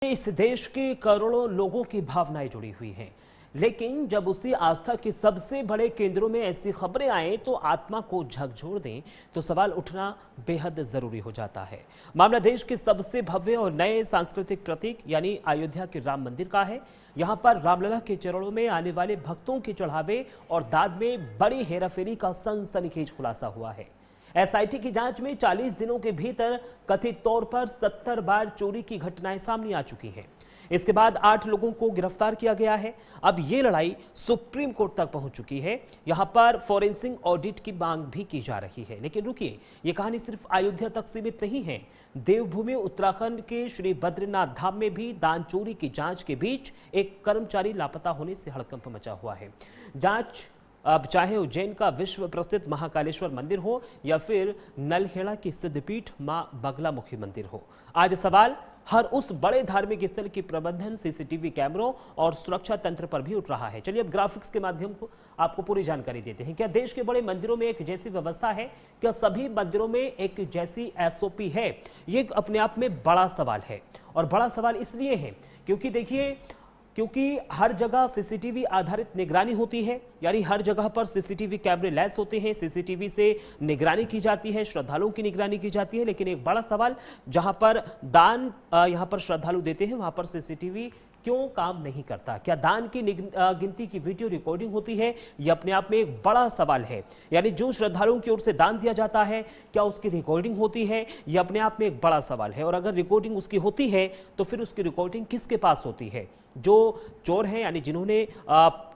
इस देश के करोड़ों लोगों की भावनाएं जुड़ी हुई हैं, लेकिन जब उसी आस्था के सबसे बड़े केंद्रों में ऐसी खबरें आए तो आत्मा को झकझोर दें तो सवाल उठना बेहद जरूरी हो जाता है। मामला देश के सबसे भव्य और नए सांस्कृतिक प्रतीक यानी अयोध्या के राम मंदिर का है। यहां पर रामलला के चरणों में आने वाले भक्तों के चढ़ावे और दान में बड़ी हेराफेरी का सनसनीखेज खुलासा हुआ है। एसआईटी की जांच में 40 दिनों के भीतर कथित तौर पर 70 बार चोरी की घटनाएं सामने आ चुकी हैं। इसके बाद 8 लोगों को गिरफ्तार किया गया है। अब ये लड़ाई सुप्रीम कोर्ट तक पहुंच चुकी है। यहां पर फॉरेंसिक ऑडिट की मांग भी की जा रही है। लेकिन रुकिए, ये कहानी सिर्फ अयोध्या तक सीमित नहीं है। देवभूमि उत्तराखंड के श्री बद्रीनाथ धाम में भी दान चोरी की जांच के बीच एक कर्मचारी लापता होने से हड़कंप मचा हुआ है। जांच अब चाहे उज्जैन का विश्व प्रसिद्ध महाकालेश्वर मंदिर हो या फिर नलखेड़ा की सिद्धपीठ मां बगलामुखी मंदिर हो, आज सवाल हर उस बड़े धार्मिक स्थल की प्रबंधन, सीसीटीवी कैमरों और सुरक्षा तंत्र पर भी उठ रहा है। चलिए अब ग्राफिक्स के माध्यम को आपको पूरी जानकारी देते हैं। क्या देश के बड़े मंदिरों में एक जैसी व्यवस्था है? क्या सभी मंदिरों में एक जैसी एसओपी है? ये अपने आप में बड़ा सवाल है। और बड़ा सवाल इसलिए है क्योंकि हर जगह सीसीटीवी आधारित निगरानी होती है, यानी हर जगह पर सीसीटीवी कैमरे लैस होते हैं, सीसीटीवी से निगरानी की जाती है, श्रद्धालुओं की निगरानी की जाती है। लेकिन एक बड़ा सवाल, जहां पर दान यहां पर श्रद्धालु देते हैं वहां पर सीसीटीवी क्यों काम नहीं करता? क्या दान की गिनती की वीडियो रिकॉर्डिंग होती है? यह अपने आप में एक बड़ा सवाल है। यानी जो श्रद्धालुओं की ओर से दान दिया जाता है, क्या उसकी रिकॉर्डिंग होती है? यह अपने आप में एक बड़ा सवाल है। और अगर रिकॉर्डिंग उसकी होती है तो फिर उसकी रिकॉर्डिंग किसके पास होती है? जो चोर हैं, यानी जिन्होंने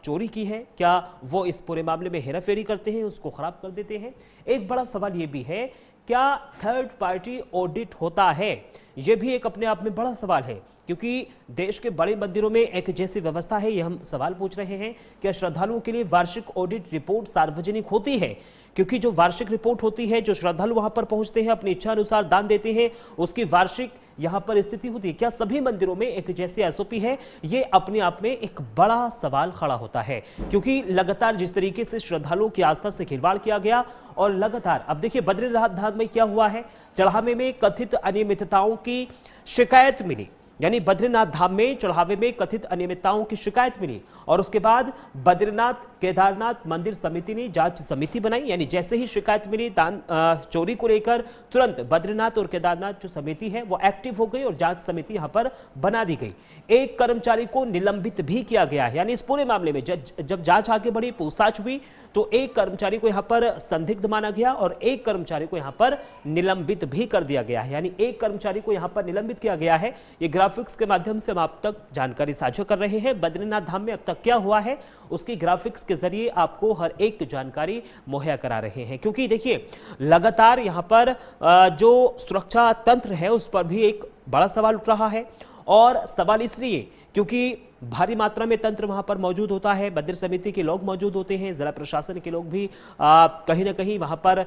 चोरी की है, क्या वो इस पूरे मामले में हेराफेरी करते हैं, उसको खराब कर देते हैं? एक बड़ा सवाल ये भी है, क्या थर्ड पार्टी ऑडिट होता है? यह भी एक अपने आप में बड़ा सवाल है, क्योंकि देश के बड़े मंदिरों में एक जैसी व्यवस्था है। यह हम सवाल पूछ रहे हैं, क्या श्रद्धालुओं के लिए वार्षिक ऑडिट रिपोर्ट सार्वजनिक होती है? क्योंकि जो वार्षिक रिपोर्ट होती है, जो श्रद्धालु वहां पर पहुंचते हैं, अपनी इच्छा अनुसार दान देते हैं, उसकी वार्षिक यहां पर स्थिति होती है। क्या सभी मंदिरों में एक जैसी एसओपी है? ये अपने आप में एक बड़ा सवाल खड़ा होता है, क्योंकि लगातार जिस तरीके से श्रद्धालुओं की आस्था से खिलवाड़ किया गया और लगातार अब देखिए बद्रीनाथ धाम में क्या हुआ है। चढ़ावे में कथित अनियमितताओं की शिकायत मिली, यानी बद्रीनाथ धाम में चढ़ावे में कथित अनियमितताओं की शिकायत मिली और उसके बाद बद्रीनाथ केदारनाथ मंदिर समिति ने जांच समिति बनाई। यानी जैसे ही शिकायत मिली दान चोरी को लेकर, तुरंत बद्रीनाथ और केदारनाथ जो समिति है वो एक्टिव हो गई और जांच समिति यहां पर बना दी गई। एक कर्मचारी को निलंबित भी किया गया है। यानी इस पूरे मामले में जब जांच आगे बढ़ी, पूछताछ हुई, तो एक कर्मचारी को यहां पर संदिग्ध माना गया और एक कर्मचारी को यहां पर निलंबित भी कर दिया गया है। यानी एक कर्मचारी को यहां पर निलंबित किया गया है। ये ग्राफिक्स के माध्यम से हम आप तक जानकारी साझा कर रहे हैं। बद्रीनाथ धाम में अब तक क्या हुआ है उसकी ग्राफिक्स के जरिए आपको हर एक जानकारी मुहैया करा रहे हैं, क्योंकि देखिए लगातार यहां पर जो सुरक्षा तंत्र है उस पर भी एक बड़ा सवाल उठ रहा है। और सवाल इसलिए क्योंकि भारी मात्रा में तंत्र वहां पर मौजूद होता है, मंदिर समिति के लोग मौजूद होते हैं, जिला प्रशासन के लोग भी कहीं ना कहीं वहां पर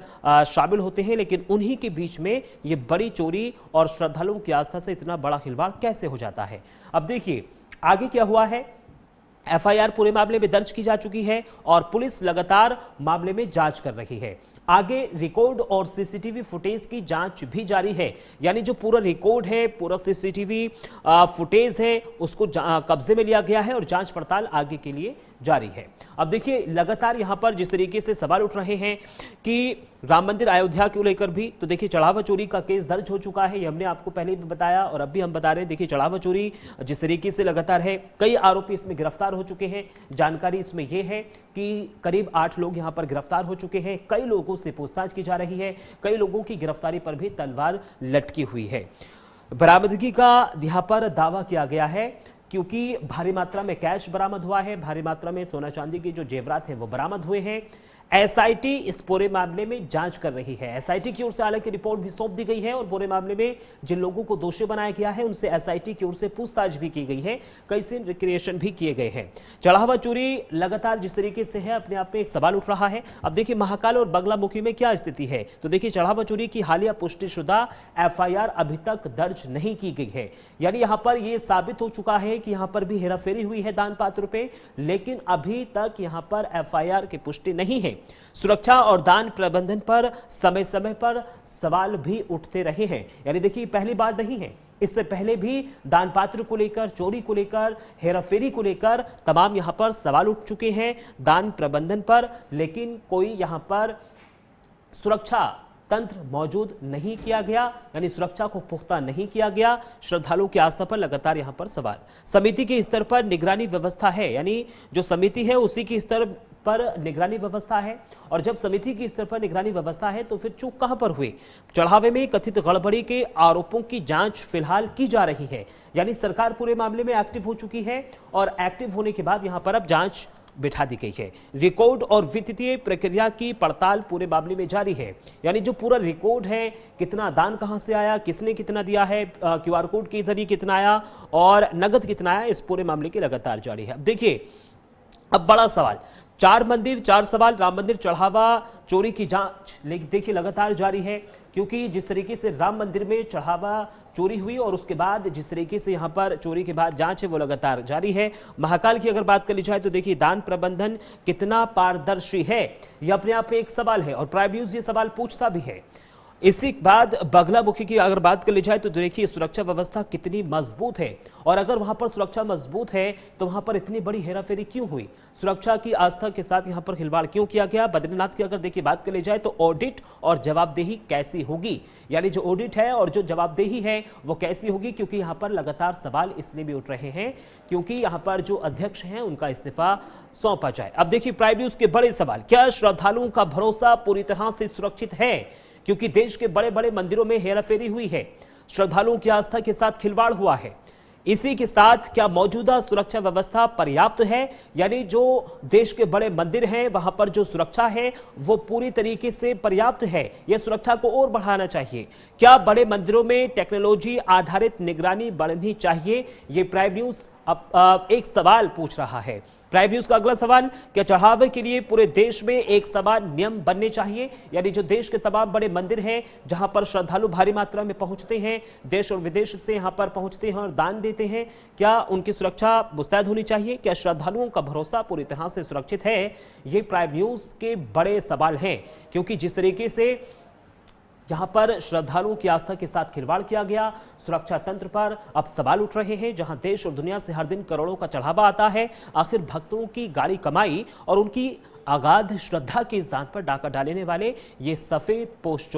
शामिल होते हैं। लेकिन उन्हीं के बीच में ये बड़ी चोरी और श्रद्धालुओं की आस्था से इतना बड़ा खिलवाड़ कैसे हो जाता है? अब देखिए आगे क्या हुआ है। एफआईआर पूरे मामले में दर्ज की जा चुकी है और पुलिस लगातार मामले में जांच कर रही है। आगे रिकॉर्ड और सीसीटीवी फुटेज की जांच भी जारी है। यानी जो पूरा रिकॉर्ड है, पूरा सीसीटीवी फुटेज है, उसको कब्जे में लिया गया है और जांच पड़ताल आगे के लिए जारी है। अब देखिए लगातार यहां पर जिस तरीके से सवाल उठ रहे हैं कि राम मंदिर अयोध्या को लेकर भी, तो देखिए चढ़ावा चोरी का केस दर्ज हो चुका है। ये हमने आपको पहले भी बताया और अब भी हम बता रहे हैं। देखिए चढ़ावा चोरी जिस तरीके से लगातार है, कई आरोपी इसमें गिरफ्तार हो चुके हैं। जानकारी इसमें यह है कि करीब 8 लोग यहां पर गिरफ्तार हो चुके हैं। कई लोगों से पूछताछ की जा रही है। कई लोगों की गिरफ्तारी पर भी तलवार लटकी हुई है। बरामदगी का यहां पर दावा किया गया है, क्योंकि भारी मात्रा में कैश बरामद हुआ है, भारी मात्रा में सोना चांदी के जो जेवरात हैं वो बरामद हुए हैं। एसआईटी इस पूरे मामले में जांच कर रही है। एसआईटी की ओर से हालांकि रिपोर्ट भी सौंप दी गई है और पूरे मामले में जिन लोगों को दोषी बनाया गया है उनसे एसआईटी की ओर से पूछताछ भी की गई है, कई सीन रिक्रिएशन भी किए गए हैं। चढ़ावा चोरी लगातार जिस तरीके से है, अपने आप में एक सवाल उठ रहा है। अब देखिए महाकाल और बगलामुखी में क्या स्थिति है, तो देखिए चढ़ावा चोरी की हालिया पुष्टिशुदा एफआईआर अभी तक दर्ज नहीं की गई है। यानी यहां पर यह साबित हो चुका है कि यहां पर भी हेराफेरी हुई है दान पात्र पे, लेकिन अभी तक यहां पर एफआईआर की पुष्टि नहीं है। सुरक्षा और दान प्रबंधन पर समय समय पर सवाल भी उठते रहे हैं। यानी देखिए, पहली बार नहीं है, इससे पहले भी दान पात्र को लेकर, चोरी को लेकर, हेराफेरी को लेकर तमाम यहां पर सवाल उठ चुके हैं दान प्रबंधन पर, लेकिन कोई यहां पर सुरक्षा तंत्र मौजूद नहीं किया गया, यानी सुरक्षा को पुख्ता नहीं किया गया। श्रद्धालुओं की आस्था पर लगातार यहां पर सवाल। समिति के स्तर पर निगरानी व्यवस्था है, यानी जो समिति है उसी के स्तर पर निगरानी व्यवस्था है, और जब समिति के स्तर पर निगरानी व्यवस्था है तो फिर चूक कहां पर हुई? चढ़ावे में कथित गड़बड़ी के आरोपों की जांच फिलहाल की जा रही है, यानी सरकार पूरे मामले में एक्टिव हो चुकी है और एक्टिव होने के बाद यहां पर अब जांच बिठा दी गई है। रिकॉर्ड और वित्तीय प्रक्रिया की पड़ताल पूरे मामले में जारी है, यानी जो पूरा रिकॉर्ड है, कितना दान कहां से आया, किसने कितना दिया है, क्यूआर कोड के जरिए कितना आया और नगद कितना आया, इस पूरे मामले की लगातार जारी है। अब देखिए, अब बड़ा सवाल, 4 मंदिर 4 सवाल, राम मंदिर चढ़ावा चोरी की जांच देखिए लगातार जारी है, क्योंकि जिस तरीके से राम मंदिर में चढ़ावा चोरी हुई और उसके बाद जिस तरीके से यहां पर चोरी के बाद जांच है वो लगातार जारी है। महाकाल की अगर बात कर ली जाए तो देखिए, दान प्रबंधन कितना पारदर्शी है, यह अपने आप में एक सवाल है और प्राइम न्यूज़ ये सवाल पूछता भी है। इसी के बाद बगलामुखी की अगर बात कर ली जाए तो देखिए, सुरक्षा व्यवस्था कितनी मजबूत है, और अगर वहां पर सुरक्षा मजबूत है तो वहां पर इतनी बड़ी हेराफेरी क्यों हुई, सुरक्षा की आस्था के साथ यहां पर खिलवाड़ क्यों किया गया। बद्रीनाथ की अगर देखिए बात कर ली जाए तो ऑडिट और जवाबदेही कैसी होगी, यानी जो ऑडिट है और जो जवाबदेही है वो कैसी होगी, क्योंकि यहां पर लगातार सवाल इसलिए भी उठ रहे हैं क्योंकि यहां पर जो अध्यक्ष हैं उनका इस्तीफा सौंपा जाए। अब देखिए, प्राइम न्यूज़ के बड़े सवाल, क्या श्रद्धालुओं का भरोसा पूरी तरह से सुरक्षित है, क्योंकि देश के बड़े बड़े मंदिरों में हेराफेरी हुई है, श्रद्धालुओं की आस्था के साथ खिलवाड़ हुआ है। इसी के साथ क्या मौजूदा सुरक्षा व्यवस्था पर्याप्त है, यानी जो देश के बड़े मंदिर हैं वहां पर जो सुरक्षा है वो पूरी तरीके से पर्याप्त है, यह सुरक्षा को और बढ़ाना चाहिए। क्या बड़े मंदिरों में टेक्नोलॉजी आधारित निगरानी बढ़नी चाहिए, ये प्राइम न्यूज़ अब एक सवाल पूछ रहा है। प्राइम न्यूज़ का अगला सवाल, क्या चढ़ावे के लिए पूरे देश में एक समान नियम बनने चाहिए, यानी जो देश के तमाम बड़े मंदिर हैं जहां पर श्रद्धालु भारी मात्रा में पहुंचते हैं, देश और विदेश से यहां पर पहुंचते हैं और दान देते हैं, क्या उनकी सुरक्षा मुस्तैद होनी चाहिए, क्या श्रद्धालुओं का भरोसा पूरी तरह से सुरक्षित है? ये प्राइम न्यूज़ के बड़े सवाल हैं, क्योंकि जिस तरीके से यहां पर श्रद्धालुओं की आस्था के साथ खिलवाड़ किया गया, सुरक्षा तंत्र पर अब सवाल उठ रहे हैं, जहां देश और दुनिया से हर दिन करोड़ों का चढ़ावा आता है। आखिर भक्तों की गाड़ी कमाई और उनकी अगाध श्रद्धा के इस दान पर डाका डालने वाले ये सफेद पोस्ट